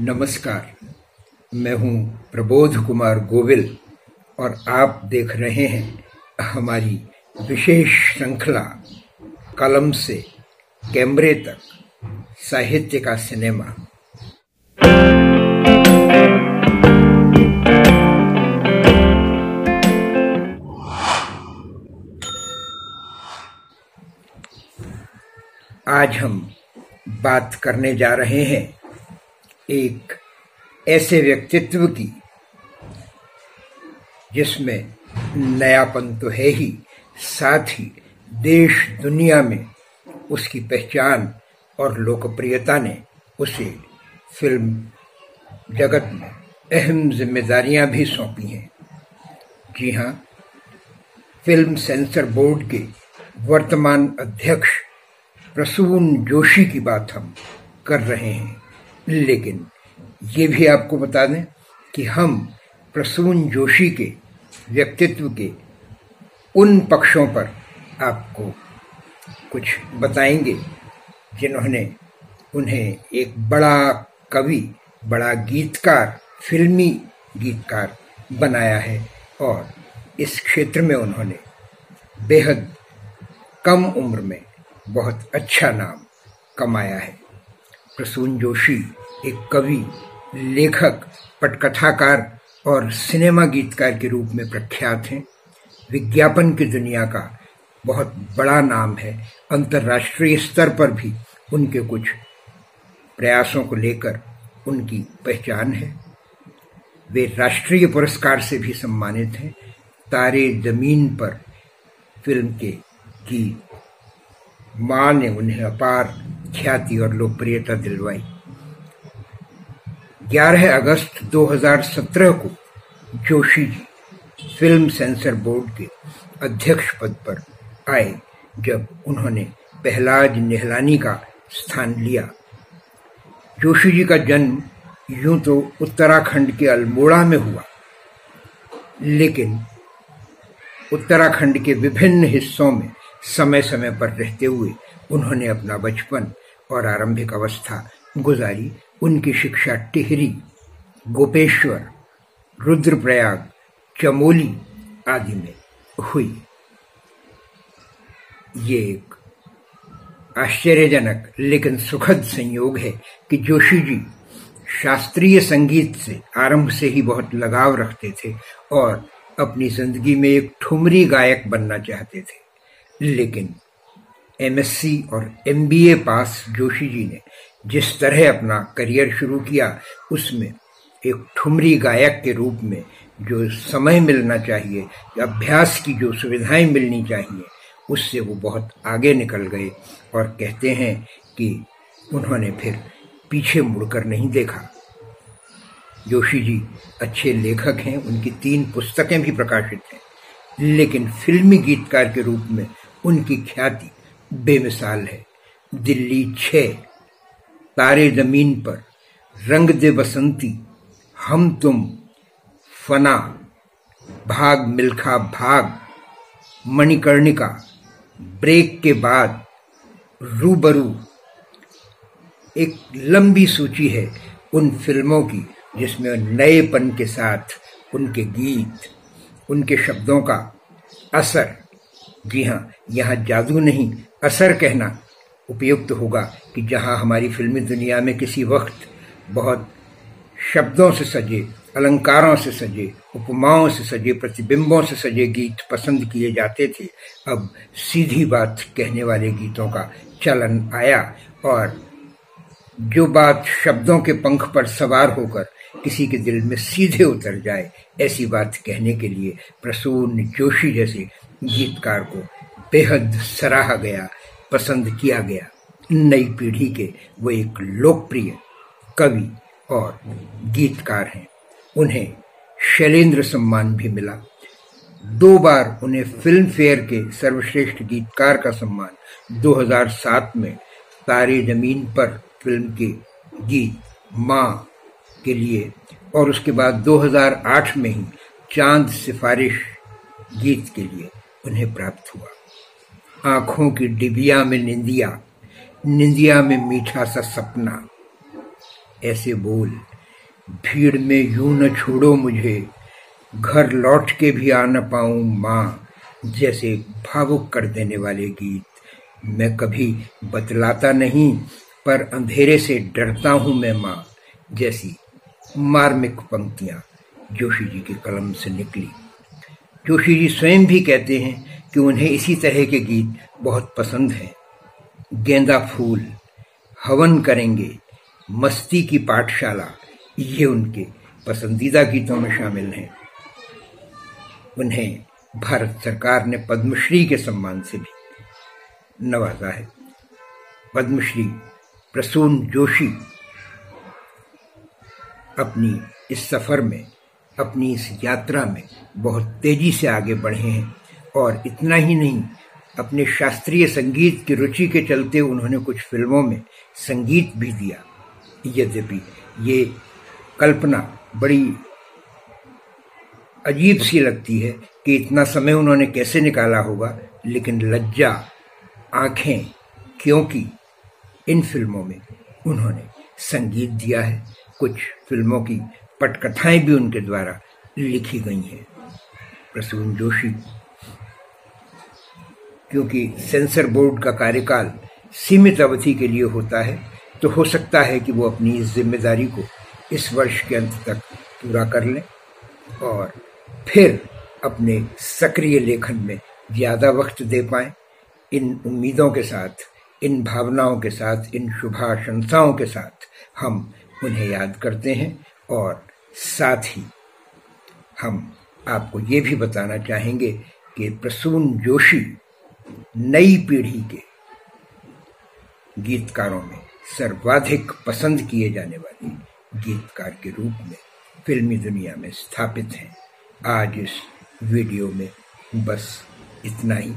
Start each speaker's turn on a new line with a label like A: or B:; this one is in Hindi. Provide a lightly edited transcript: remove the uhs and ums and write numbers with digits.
A: नमस्कार। मैं हूं प्रबोध कुमार गोविल और आप देख रहे हैं हमारी विशेष श्रृंखला कलम से कैमरे तक, साहित्य का सिनेमा। आज हम बात करने जा रहे हैं एक ऐसे व्यक्तित्व की जिसमें नयापन तो है ही, साथ ही देश दुनिया में उसकी पहचान और लोकप्रियता ने उसे फिल्म जगत में अहम जिम्मेदारियां भी सौंपी हैं। जी हाँ, फिल्म सेंसर बोर्ड के वर्तमान अध्यक्ष प्रसून जोशी की बात हम कर रहे हैं। लेकिन ये भी आपको बता दें कि हम प्रसून जोशी के व्यक्तित्व के उन पक्षों पर आपको कुछ बताएंगे जिन्होंने उन्हें एक बड़ा कवि, बड़ा गीतकार, फिल्मी गीतकार बनाया है और इस क्षेत्र में उन्होंने बेहद कम उम्र में बहुत अच्छा नाम कमाया है। प्रसून जोशी एक कवि, लेखक, पटकथाकार और सिनेमा गीतकार के रूप में प्रख्यात हैं। विज्ञापन की दुनिया का बहुत बड़ा नाम है। अंतर्राष्ट्रीय स्तर पर भी उनके कुछ प्रयासों को लेकर उनकी पहचान है। वे राष्ट्रीय पुरस्कार से भी सम्मानित हैं। तारे ज़मीन पर फिल्म के गीत मां ने उन्हें अपार ख्याति और लोकप्रियता दिलवाई। 11 अगस्त 2017 को Joshi ji film sensor board के अध्यक्ष पद पर आए, जब उन्होंने पहलाज निहलानी का स्थान लिया। जोशी जी का जन्म यूं तो उत्तराखंड के अल्मोड़ा में हुआ, लेकिन उत्तराखंड के विभिन्न हिस्सों में समय समय पर रहते हुए उन्होंने अपना बचपन और आरंभिक अवस्था गुजारी। उनकी शिक्षा टिहरी, गोपेश्वर, रुद्रप्रयाग, चमोली आदि में हुई। ये एक आश्चर्यजनक लेकिन सुखद संयोग है कि जोशी जी शास्त्रीय संगीत से आरंभ से ही बहुत लगाव रखते थे और अपनी जिंदगी में एक ठुमरी गायक बनना चाहते थे। लेकिन एमएससी और एमबीए पास जोशी जी ने जिस तरह अपना करियर शुरू किया, उसमें एक ठुमरी गायक के रूप में जो समय मिलना चाहिए, अभ्यास की जो सुविधाएं मिलनी चाहिए, उससे वो बहुत आगे निकल गए और कहते हैं कि उन्होंने फिर पीछे मुड़कर नहीं देखा। जोशी जी अच्छे लेखक हैं, उनकी 3 पुस्तकें भी प्रकाशित हैं, लेकिन फिल्मी गीतकार के रूप में उनकी ख्याति बेमिसाल है। दिल्ली 6, तारे ज़मीन पर, रंग दे बसंती, हम तुम, फना, भाग मिल्खा भाग, मणिकर्णिका, ब्रेक के बाद, रूबरू, एक लंबी सूची है उन फिल्मों की जिसमें नएपन के साथ उनके गीत, उनके शब्दों का असर, जी हाँ, यहाँ जादू नहीं असर कहना उपयुक्त होगा कि जहाँ हमारी फिल्मी दुनिया में किसी वक्त बहुत शब्दों से सजे, अलंकारों से सजे, उपमाओं से सजे, प्रतिबिंबों से सजे गीत पसंद किए जाते थे, अब सीधी बात कहने वाले गीतों का चलन आया और जो बात शब्दों के पंख पर सवार होकर किसी के दिल में सीधे उतर जाए, ऐसी बात कहने के लिए प्रसून जोशी जैसे गीतकार को बेहद सराहा गया, पसंद किया गया। नई पीढ़ी के वो एक लोकप्रिय कवि और गीतकार हैं। उन्हें शैलेंद्र सम्मान भी मिला। 2 बार उन्हें फिल्म फेयर के सर्वश्रेष्ठ गीतकार का सम्मान 2007 में तारे ज़मीन पर फिल्म के गीत मां के लिए और उसके बाद 2008 में ही चांद सिफारिश गीत के लिए उन्हें प्राप्त हुआ। आंखों की डिबिया में निंदिया, निंदिया में मीठा सा सपना, ऐसे बोल भीड़ में यूं न छोड़ो मुझे, घर लौट के भी आ न पाऊं माँ, जैसे भावुक कर देने वाले गीत। मैं कभी बतलाता नहीं पर अंधेरे से डरता हूं मैं माँ, जैसी मार्मिक पंक्तियां जोशी जी की कलम से निकली। जोशी जी स्वयं भी कहते हैं कि उन्हें इसी तरह के गीत बहुत पसंद हैं। गेंदा फूल, हवन करेंगे, मस्ती की पाठशाला, ये उनके पसंदीदा गीतों में शामिल हैं। उन्हें भारत सरकार ने पद्मश्री के सम्मान से भी नवाजा है। पद्मश्री प्रसून जोशी अपनी इस सफर में, अपनी इस यात्रा में बहुत तेजी से आगे बढ़े हैं। और इतना ही नहीं, अपने शास्त्रीय संगीत की रुचि के चलते उन्होंने कुछ फिल्मों में संगीत भी दिया। यद्यपि ये कल्पना बड़ी अजीब सी लगती है कि इतना समय उन्होंने कैसे निकाला होगा, लेकिन लज्जा आंखें, क्योंकि इन फिल्मों में उन्होंने संगीत दिया है। कुछ फिल्मों की पटकथाएं भी उनके द्वारा लिखी गई हैं। प्रसून जोशी, क्योंकि सेंसर बोर्ड का कार्यकाल सीमित अवधि के लिए होता है, तो हो सकता है कि वो अपनी इस जिम्मेदारी को इस वर्ष के अंत तक पूरा कर लें और फिर अपने सक्रिय लेखन में ज़्यादा वक्त दे पाएं। इन उम्मीदों के साथ, इन भावनाओं के साथ, इन शुभाशंसाओं के साथ हम उन्हें याद करते हैं। और साथ ही हम आपको ये भी बताना चाहेंगे कि प्रसून जोशी नई पीढ़ी के गीतकारों में सर्वाधिक पसंद किए जाने वाले गीतकार के रूप में फिल्मी दुनिया में स्थापित हैं। आज इस वीडियो में बस इतना ही।